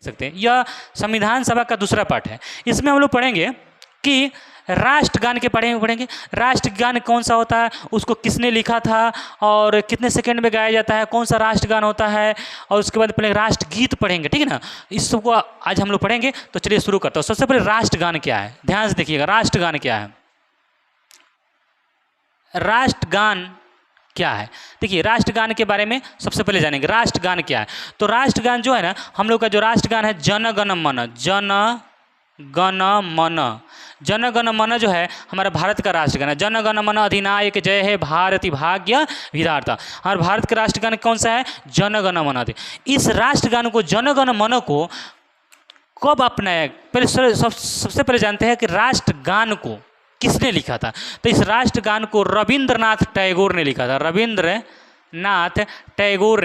सकते हैं। यह संविधान सभा का दूसरा पाठ है। इसमें हम लोग पढ़ेंगे कि राष्ट्रगान के पढ़ेंगे राष्ट्रगान कौन सा होता है, उसको किसने लिखा था और कितने सेकंड में गाया जाता है, कौन सा राष्ट्रगान होता है, और उसके बाद पहले राष्ट्रगीत पढ़ेंगे, ठीक है ना। इस सबको आज हम लोग पढ़ेंगे। तो चलिए शुरू करता हूँ। सबसे पहले राष्ट्रगान क्या है, ध्यान से देखिएगा। राष्ट्रगान क्या है, राष्ट्रगान क्या है, देखिए राष्ट्रगान के बारे में सबसे पहले जानेंगे। राष्ट्रगान क्या है, तो राष्ट्रगान जो है ना, हम लोग का जो राष्ट्रगान है जन गण मन, जन गण मन, जन गण मन जो है हमारा भारत का राष्ट्रगान है। जन गण मन अधिनायक जय हे भारती भाग्य विधाता, हमारे भारत का राष्ट्रगान कौन सा है, जन गण मन। इस राष्ट्रगान को, जन गण मन को कब अपनाया, पहले सबसे पहले जानते हैं कि राष्ट्रगान को किसने लिखा था। तो इस राष्ट्रगान को रविंद्रनाथ टैगोर ने लिखा था। रविंद्रनाथ टैगोर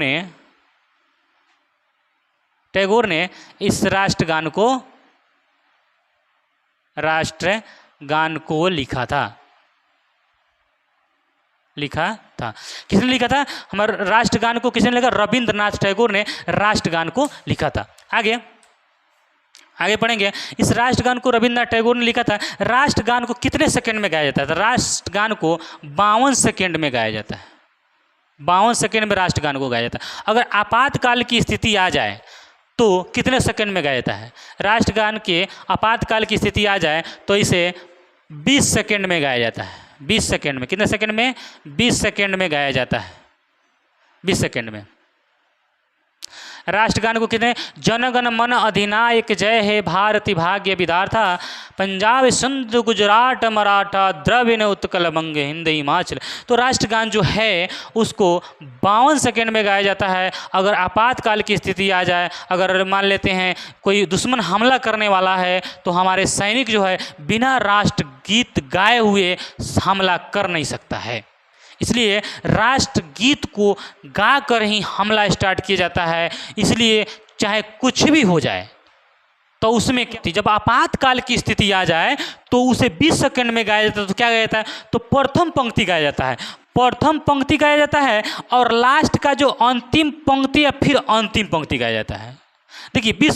ने इस राष्ट्रगान को लिखा था। किसने लिखा था, हमारे राष्ट्रगान को किसने लिखा, रविंद्रनाथ टैगोर ने राष्ट्रगान को लिखा था। आगे पढ़ेंगे। इस राष्ट्रगान को रविंद्रनाथ टैगोर ने लिखा था। राष्ट्रगान को कितने सेकंड में गाया जाता है, तो राष्ट्रगान को 52 सेकंड में गाया जाता है। 52 सेकंड में राष्ट्रगान को गाया जाता है। अगर आपातकाल की स्थिति आ जाए तो कितने सेकंड में गाया जाता है, राष्ट्रगान के आपातकाल की स्थिति आ जाए तो इसे 20 सेकंड में गाया जाता है। 20 सेकंड में, कितने सेकंड में, 20 सेकंड में गाया जाता है। 20 सेकंड में राष्ट्रगान को कितने, जनगण मन अधिनायक जय हे भारती भाग्य विधाता, पंजाब सिंध गुजरात मराठा द्रविड़ उत्कल बंग हिंद हिमाचल। तो राष्ट्रगान जो है उसको 52 सेकंड में गाया जाता है। अगर आपातकाल की स्थिति आ जाए, अगर मान लेते हैं कोई दुश्मन हमला करने वाला है तो हमारे सैनिक जो है बिना राष्ट्रगीत गाए हुए हमला कर नहीं सकता है। इसलिए राष्ट्रगीत को गाकर ही हमला स्टार्ट किया जाता है। इसलिए चाहे कुछ भी हो जाए तो उसमें जब आपातकाल की स्थिति आ जाए तो उसे 20 सेकंड में गाया जाता है। तो क्या गाया जाता है, तो प्रथम पंक्ति गाया जाता है। प्रथम पंक्ति गाया जाता है और लास्ट का जो अंतिम पंक्ति या फिर अंतिम पंक्ति गाया जाता है। देखिए 20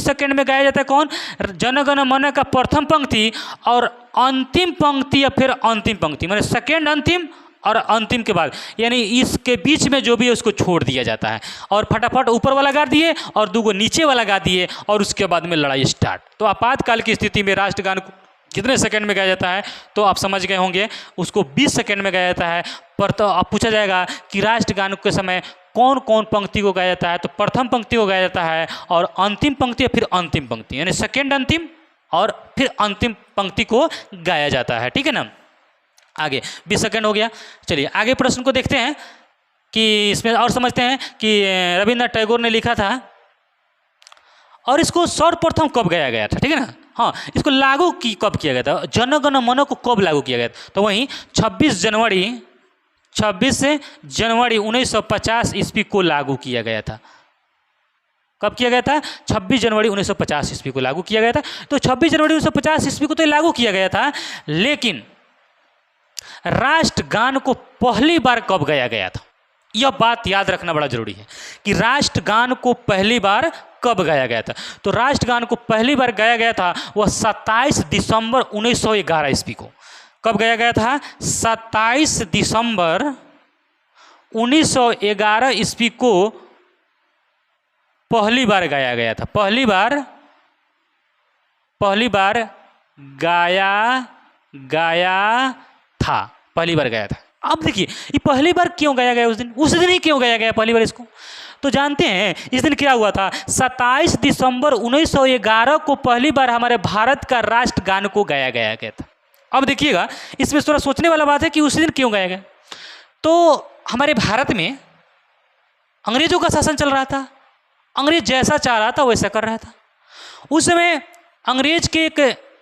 सेकंड में गाया जाता है कौन, जनगण मन का प्रथम पंक्ति और अंतिम पंक्ति या फिर अंतिम पंक्ति, माने सेकंड अंतिम और अंतिम के बाद, यानी इसके बीच में जो भी है उसको छोड़ दिया जाता है और फटाफट ऊपर वाला गा दिए और दूगो नीचे वाला गा दिए और उसके बाद में लड़ाई स्टार्ट। तो आपातकाल की स्थिति में राष्ट्रगान को कितने सेकंड में गाया जाता है, तो आप समझ गए होंगे, उसको 20 सेकंड में गाया जाता है। पर तो अब पूछा जाएगा कि राष्ट्रगान के समय कौन कौन पंक्ति को गाया जाता है, तो प्रथम पंक्ति को गाया जाता है और अंतिम पंक्ति या फिर अंतिम पंक्ति, यानी सेकेंड अंतिम और फिर अंतिम पंक्ति को गाया जाता है। ठीक है ना। आगे 20 सेकंड हो गया। चलिए आगे प्रश्न को देखते हैं कि इसमें और समझते हैं कि रविंद्रनाथ टैगोर ने लिखा था और इसको सर्वप्रथम कब गाया गया था। ठीक है ना। हाँ, इसको लागू कब किया गया था, जनगण मन को कब लागू किया गया था, तो वहीं 26 जनवरी 1950 ईस्वी को लागू किया गया था। कब किया गया था, 26 जनवरी 1950 ईस्वी को लागू किया गया था। तो 26 जनवरी 1950 ईस्वी को तो लागू किया गया था, लेकिन राष्ट्रगान को पहली बार कब गाया गया था, यह बात याद रखना बड़ा जरूरी है कि राष्ट्रगान को पहली बार कब गाया गया था। तो राष्ट्रगान को पहली बार गाया गया था वह 27 दिसंबर 1911 ईस्वी को। कब गाया गया था, 27 दिसंबर 1911 ईस्वी को पहली बार गाया गया था। पहली बार गाया था। अब देखिए ये पहली बार क्यों गाया गया, उस दिन ही क्यों गाया गया पहली बार इसको, तो जानते हैं इस दिन क्या हुआ था। 27 दिसंबर 1911 को पहली बार हमारे भारत का राष्ट्रगान को गाया गया था। अब देखिएगा इसमें थोड़ा सोचने वाला बात है कि उस दिन क्यों गाया गया। तो हमारे भारत में अंग्रेजों का शासन चल रहा था, अंग्रेज जैसा चाह रहा था वैसा कर रहा था। उस समय अंग्रेज के एक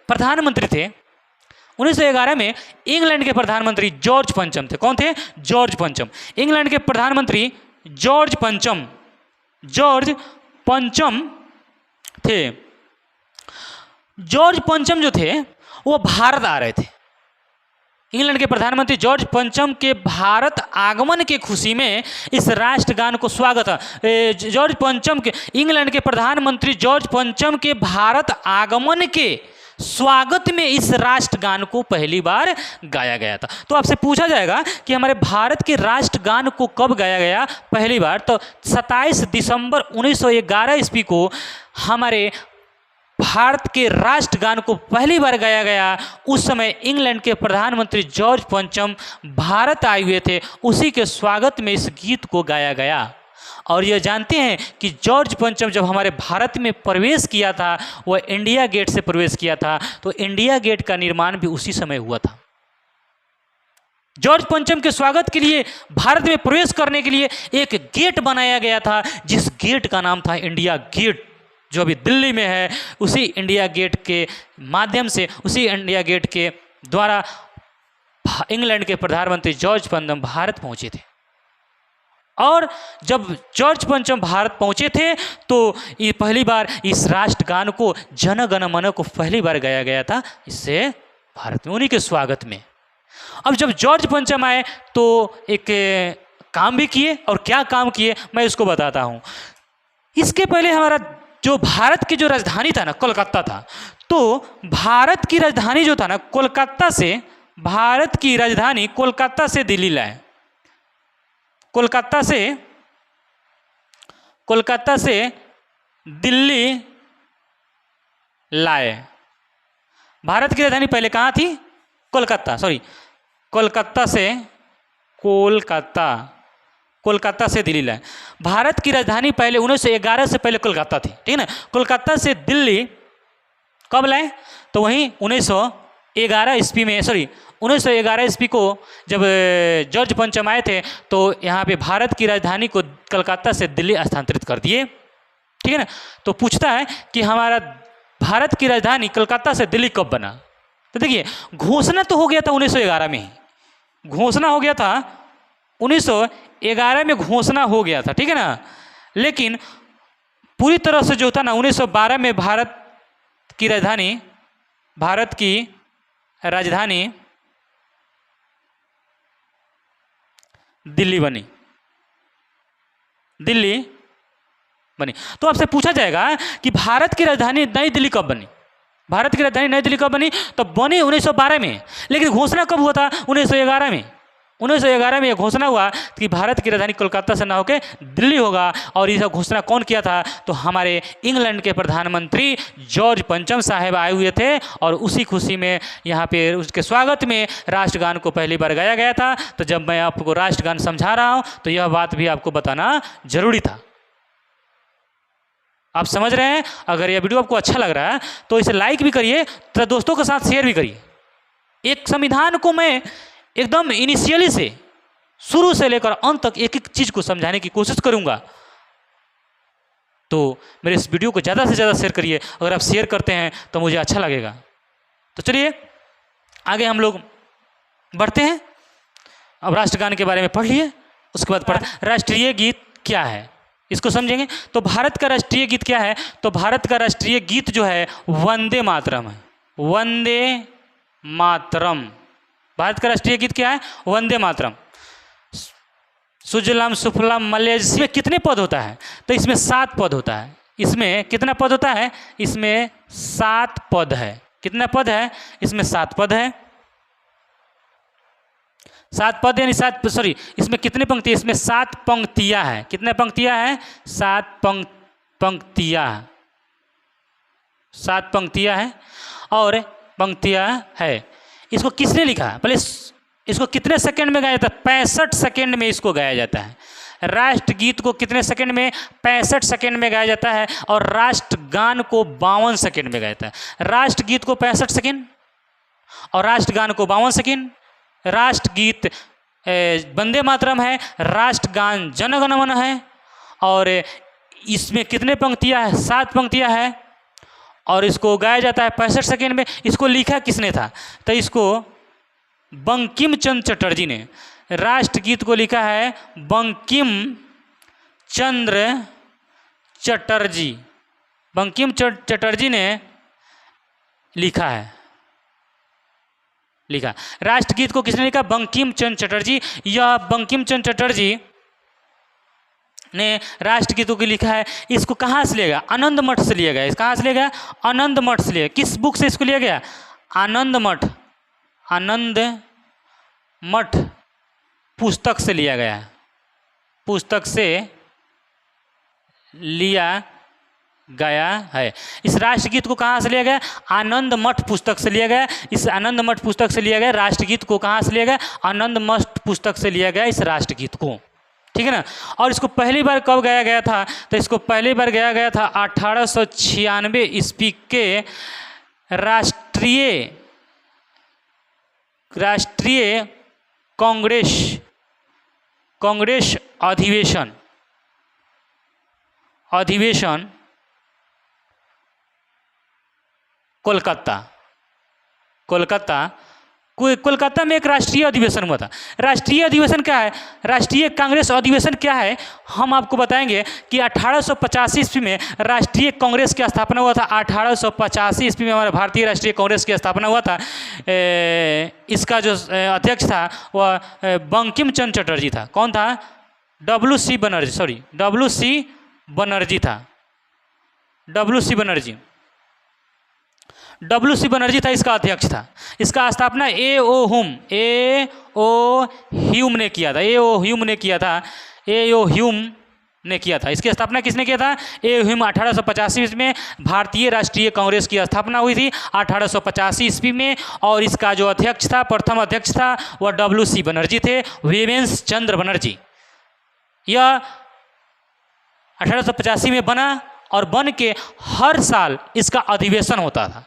प्रधानमंत्री थे, 1911 में इंग्लैंड के प्रधानमंत्री जॉर्ज पंचम थे। कौन थे, जॉर्ज पंचम। इंग्लैंड के प्रधानमंत्री जॉर्ज पंचम थे। जॉर्ज पंचम जो थे वो भारत आ रहे थे। इंग्लैंड के प्रधानमंत्री जॉर्ज पंचम के भारत आगमन के खुशी में इस राष्ट्रगान को स्वागत जॉर्ज पंचम के इंग्लैंड के प्रधानमंत्री जॉर्ज पंचम के भारत आगमन के स्वागत में इस राष्ट्रगान को पहली बार गाया गया था। तो आपसे पूछा जाएगा कि हमारे भारत के राष्ट्रगान को कब गाया गया पहली बार, तो 27 दिसंबर 1911 ईस्वी को हमारे भारत के राष्ट्रगान को पहली बार गाया गया। उस समय इंग्लैंड के प्रधानमंत्री जॉर्ज पंचम भारत आए हुए थे, उसी के स्वागत में इस गीत को गाया गया। और यह जानते हैं कि जॉर्ज पंचम जब हमारे भारत में प्रवेश किया था वह इंडिया गेट से प्रवेश किया था, तो इंडिया गेट का निर्माण भी उसी समय हुआ था। जॉर्ज पंचम के स्वागत के लिए भारत में प्रवेश करने के लिए एक गेट बनाया गया था, जिस गेट का नाम था इंडिया गेट, जो अभी दिल्ली में है। उसी इंडिया गेट के माध्यम से, उसी इंडिया गेट के द्वारा इंग्लैंड के प्रधानमंत्री जॉर्ज पंचम भारत पहुंचे थे। और जब जॉर्ज पंचम भारत पहुंचे थे तो ये पहली बार इस राष्ट्रगान को जन गण मन को पहली बार गाया गया था इससे भारत में, उन्हीं के स्वागत में। अब जब जॉर्ज पंचम आए तो एक काम भी किए, और क्या काम किए मैं इसको बताता हूँ। इसके पहले हमारा जो भारत की जो राजधानी था ना, कोलकाता था, तो भारत की राजधानी जो था ना कोलकाता से, भारत की राजधानी कोलकाता से दिल्ली लाए, कोलकाता से दिल्ली लाए। भारत की राजधानी पहले कहाँ थी? कोलकाता, कोलकाता से दिल्ली लाए। भारत की राजधानी पहले 1911 से पहले कोलकाता थी, ठीक है ना। कोलकाता से दिल्ली कब लाए? तो वहीं 1911 ईस्वी में, 1911 ईस्वी को जब जॉर्ज पंचम आए थे तो यहाँ पे भारत की राजधानी को कोलकाता से दिल्ली स्थानांतरित कर दिए, ठीक है ना। तो पूछता है कि हमारा भारत की राजधानी कोलकाता से दिल्ली कब बना? तो देखिए, घोषणा तो हो गया था 1911 में ही, घोषणा हो गया था 1911 में, घोषणा हो गया था, ठीक है ना। लेकिन पूरी तरह से जो था ना 1912 में भारत की राजधानी दिल्ली बनी। तो आपसे पूछा जाएगा कि भारत की राजधानी नई दिल्ली कब बनी? भारत की राजधानी नई दिल्ली कब बनी? तो बनी 1912 में, लेकिन घोषणा कब हुआ था? 1911 में। 1911 में यह घोषणा हुआ कि भारत की राजधानी कोलकाता से ना होकर दिल्ली होगा। और यह घोषणा कौन किया था? तो हमारे इंग्लैंड के प्रधानमंत्री जॉर्ज पंचम साहब आए हुए थे, और उसी खुशी में यहाँ पे उसके स्वागत में राष्ट्रगान को पहली बार गाया गया था। तो जब मैं आपको राष्ट्रगान समझा रहा हूँ तो यह बात भी आपको बताना जरूरी था। आप समझ रहे हैं? अगर यह वीडियो आपको अच्छा लग रहा है तो इसे लाइक भी करिए, तो दोस्तों के साथ शेयर भी करिए। एक संविधान को मैं एकदम इनिशियली से, शुरू से लेकर अंत तक एक एक चीज़ को समझाने की कोशिश करूंगा। तो मेरे इस वीडियो को ज़्यादा से ज़्यादा शेयर करिए। अगर आप शेयर करते हैं तो मुझे अच्छा लगेगा। तो चलिए आगे हम लोग बढ़ते हैं। अब राष्ट्रगान के बारे में पढ़ लिए, उसके बाद राष्ट्रीय गीत क्या है इसको समझेंगे। तो भारत का राष्ट्रीय गीत क्या है? तो भारत का राष्ट्रीय गीत जो है वंदे मातरम है। वंदे मातरम भारत का राष्ट्रीय गीत क्या है? वंदे मातरम। सुजलाम सुफलाम मलयज। इसमें कितने पद होता है? तो इसमें 7 पद होता है। इसमें कितना पद होता है? इसमें 7 पद है। कितना पद है? इसमें 7 पद है। 7 पद यानी इसमें कितने पंक्ति? इसमें 7 पंक्तियां हैं। कितने पंक्तियां हैं? 7 पंक्तियां। 7 पंक्तियां हैं और पंक्तियां है। इसको किसने लिखा? पहले इसको कितने सेकंड में गाया जाता है? 65 सेकंड में इसको गाया जाता है। राष्ट्रगीत को कितने सेकंड में? 65 सेकंड में गाया जाता है। और राष्ट्रगान को 52 सेकंड में गाया जाता है। राष्ट्रगीत को 65 सेकंड और राष्ट्रगान को 52 सेकंड। राष्ट्रगीत वंदे मातरम है, राष्ट्रगान जन गण मन है। और इसमें कितने पंक्तियां हैं? 7 पंक्तियां हैं और इसको गाया जाता है 65 सेकंड में। इसको लिखा किसने था? तो इसको बंकिम चंद्र चटर्जी ने। राष्ट्रगीत को लिखा है बंकिम चंद्र चटर्जी। बंकिम चटर्जी ने लिखा है। लिखा। राष्ट्रगीत को किसने लिखा? बंकिम चंद्र चटर्जी। यह बंकिम चंद्र चटर्जी ने राष्ट्रगीतों को लिखा है। इसको कहाँ से लिया गया? आनंद मठ से लिया गया। कहाँ से लिया गया? आनंद मठ से लिया। किस बुक से इसको लिया गया? आनंद मठ, आनंद मठ पुस्तक से लिया गया, पुस्तक से लिया गया है। इस राष्ट्रगीत को कहाँ से लिया गया? आनंद मठ पुस्तक से लिया गया। इस आनंद मठ पुस्तक से लिया गया राष्ट्रगीत को। कहाँ से लिया गया? आनंद मठ पुस्तक से लिया गया इस राष्ट्रगीत को, ठीक है ना। और इसको पहली बार कब गाया गया था? तो इसको पहली बार गाया गया था 1896 ईस्वी के राष्ट्रीय कांग्रेस अधिवेशन कोलकाता में एक राष्ट्रीय अधिवेशन हुआ था। राष्ट्रीय अधिवेशन क्या है? राष्ट्रीय कांग्रेस अधिवेशन क्या है हम आपको बताएंगे कि 1885 ईस्वी में राष्ट्रीय कांग्रेस की स्थापना हुआ था। 1885 ईस्वी में हमारे भारतीय राष्ट्रीय कांग्रेस की स्थापना हुआ था। इसका जो अध्यक्ष था वह बंकिम चंद्र चटर्जी था। कौन था? डब्ल्यू.सी. बनर्जी था। डब्ल्यू.सी. बनर्जी था इसका अध्यक्ष था। इसका स्थापना ए.ओ. ह्यूम ने किया था। इसकी स्थापना किसने किया था? ए ह्यूम। 1885 ईस्वी में भारतीय राष्ट्रीय कांग्रेस की स्थापना हुई थी 1885 ईस्वी में। और इसका जो अध्यक्ष था, प्रथम अध्यक्ष था, वह डब्ल्यू.सी. बनर्जी थे, वीरेंद्र चंद्र बनर्जी। यह 1885 में बना और बन के हर साल इसका अधिवेशन होता था।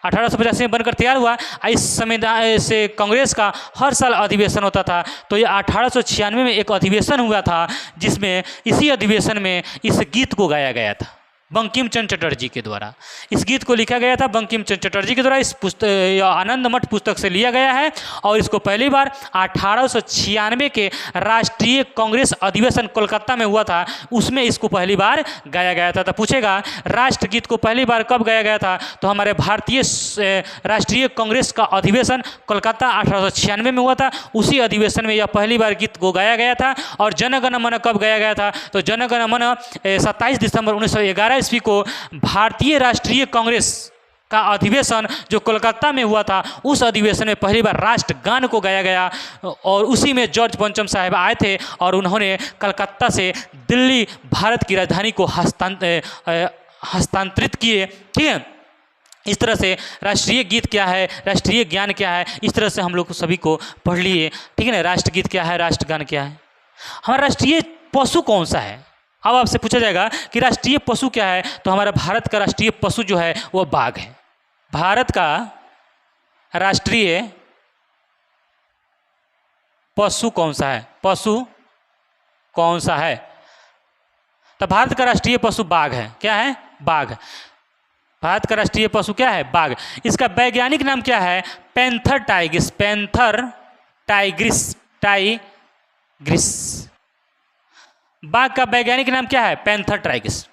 1885 में बनकर तैयार हुआ। इस संविधान से कांग्रेस का हर साल अधिवेशन होता था। तो ये 1896 में एक अधिवेशन हुआ था जिसमें इसी अधिवेशन में इस गीत को गाया गया था बंकिम चंद्र चटर्जी के द्वारा। इस गीत को लिखा गया था बंकिम चंद्र चटर्जी के द्वारा। इस आनंद मठ पुस्तक से लिया गया है और इसको पहली बार 1896 के राष्ट्रीय कांग्रेस अधिवेशन कोलकाता में हुआ था, उसमें इसको पहली बार गाया गया था। तो पूछेगा राष्ट्रगीत को पहली बार कब गाया गया था? तो हमारे भारतीय राष्ट्रीय कांग्रेस का अधिवेशन कोलकाता 1896 में हुआ था। उसी अधिवेशन में यह पहली बार गीत को गाया गया था। और जन गण मन कब गाया गया था? तो जन गण मन 27 दिसंबर 1911 ईस्वी को भारतीय राष्ट्रीय कांग्रेस का अधिवेशन जो कोलकाता में हुआ था, उस अधिवेशन में पहली बार राष्ट्रगान को गाया गया। और उसी में जॉर्ज पंचम साहब आए थे और उन्होंने कलकत्ता से दिल्ली भारत की राजधानी को हस्तांतरित किए, ठीक है। इस तरह से राष्ट्रीय गीत क्या है, राष्ट्रीय ज्ञान क्या है, इस तरह से हम लोग सभी को पढ़ लिए, ठीक है ना। राष्ट्रगीत क्या है, राष्ट्रगान क्या है। हमारा राष्ट्रीय पशु कौन सा है? अब आपसे पूछा जाएगा कि राष्ट्रीय पशु क्या है, तो हमारा भारत का राष्ट्रीय पशु जो है वो बाघ है। भारत का राष्ट्रीय पशु कौन सा है? तो भारत का राष्ट्रीय पशु बाघ है। क्या है? बाघ। भारत का राष्ट्रीय पशु क्या है? बाघ। इसका वैज्ञानिक नाम क्या है? Panther Tigris. बाघ का वैज्ञानिक नाम क्या है? Panther Tigris.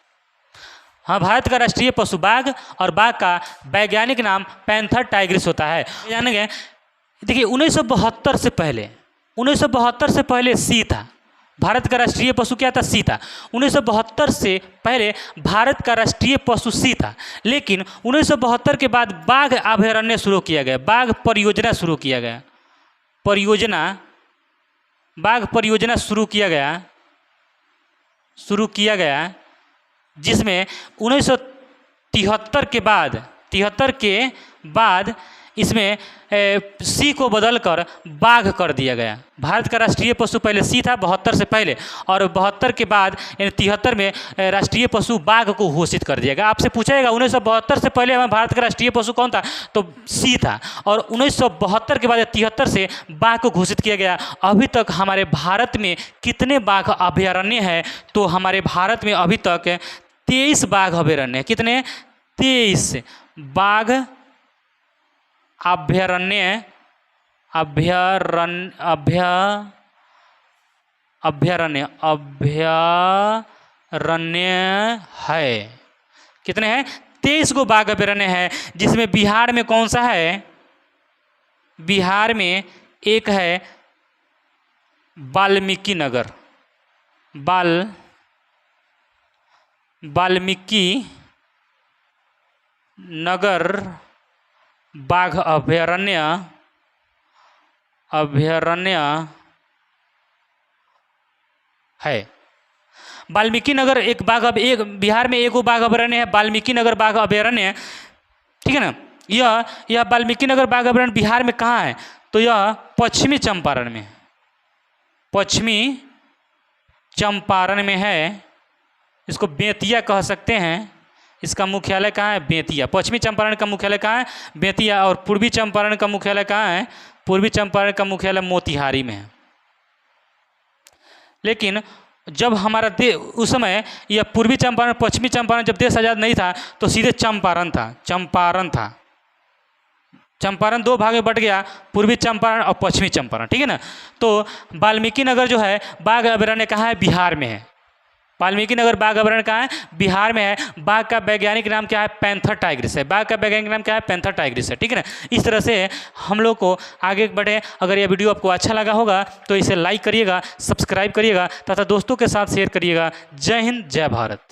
हाँ, भारत का राष्ट्रीय पशु बाघ और बाघ का वैज्ञानिक नाम पैंथर टाइग्रिस होता है। जानेंगे, देखिए 1972 से पहले सी था। भारत का राष्ट्रीय पशु क्या था? सी था। 1972 से पहले भारत का राष्ट्रीय पशु सी था। लेकिन 1972 के बाद बाघ अभयारण्य शुरू किया गया, बाघ परियोजना शुरू किया गया, बाघ परियोजना शुरू किया गया जिसमें 1973 के बाद इसमें सी को बदलकर बाघ कर दिया गया। भारत का राष्ट्रीय पशु पहले सी था 72 से पहले, और 72 के बाद यानी 73 में राष्ट्रीय पशु बाघ को घोषित कर दिया गया। आपसे पूछेगा 1972 से पहले हमारे भारत का राष्ट्रीय पशु कौन था? तो सी था। और 1972 के बाद 73 से बाघ को घोषित किया गया। अभी तक हमारे भारत में कितने बाघ अभयारण्य हैं? तो हमारे भारत में अभी तक 23 बाघ अभयारण्य। कितने? 23 बाघ अभयारण्य है। कितने हैं? 23 गो बाघ अभयारण्य है, जिसमें बिहार में कौन सा है? बिहार में एक है वाल्मीकि नगर, वाल्मीकि नगर बाघ अभयारण्य है। वाल्मीकि नगर एक बिहार में एक बाघ अभयारण्य है, वाल्मीकि नगर बाघ अभयारण्य, ठीक है ना। यह वाल्मीकि नगर बाघ अभयारण्य बिहार में कहाँ है? तो यह पश्चिमी चंपारण में, पश्चिमी चंपारण में है। इसको बेतिया कह सकते हैं। इसका मुख्यालय कहाँ है? बेतिया। पश्चिमी चंपारण का मुख्यालय कहाँ है? बेतिया। और पूर्वी चंपारण का मुख्यालय कहाँ है? पूर्वी चंपारण का मुख्यालय मोतिहारी में है। लेकिन जब हमारा उस समय यह पूर्वी चंपारण पश्चिमी चंपारण जब देश आज़ाद नहीं था तो सीधे चंपारण था। चंपारण दो भाग में बट गया, पूर्वी चंपारण और पश्चिमी चंपारण, ठीक है ना। तो वाल्मीकि नगर जो है बाघ अभयारण्य कहाँ है? बिहार में है। वाल्मीकि नगर बाघ अभयारण्य कहाँ है? बिहार में है। बाघ का वैज्ञानिक नाम क्या है? पैंथर टाइग्रिस है। बाघ का वैज्ञानिक नाम क्या है? पैंथर टाइग्रिस है, ठीक है ना। इस तरह से हम लोग को आगे बढ़े। अगर यह वीडियो आपको अच्छा लगा होगा तो इसे लाइक करिएगा, सब्सक्राइब करिएगा तथा दोस्तों के साथ शेयर करिएगा। जय हिंद, जय भारत।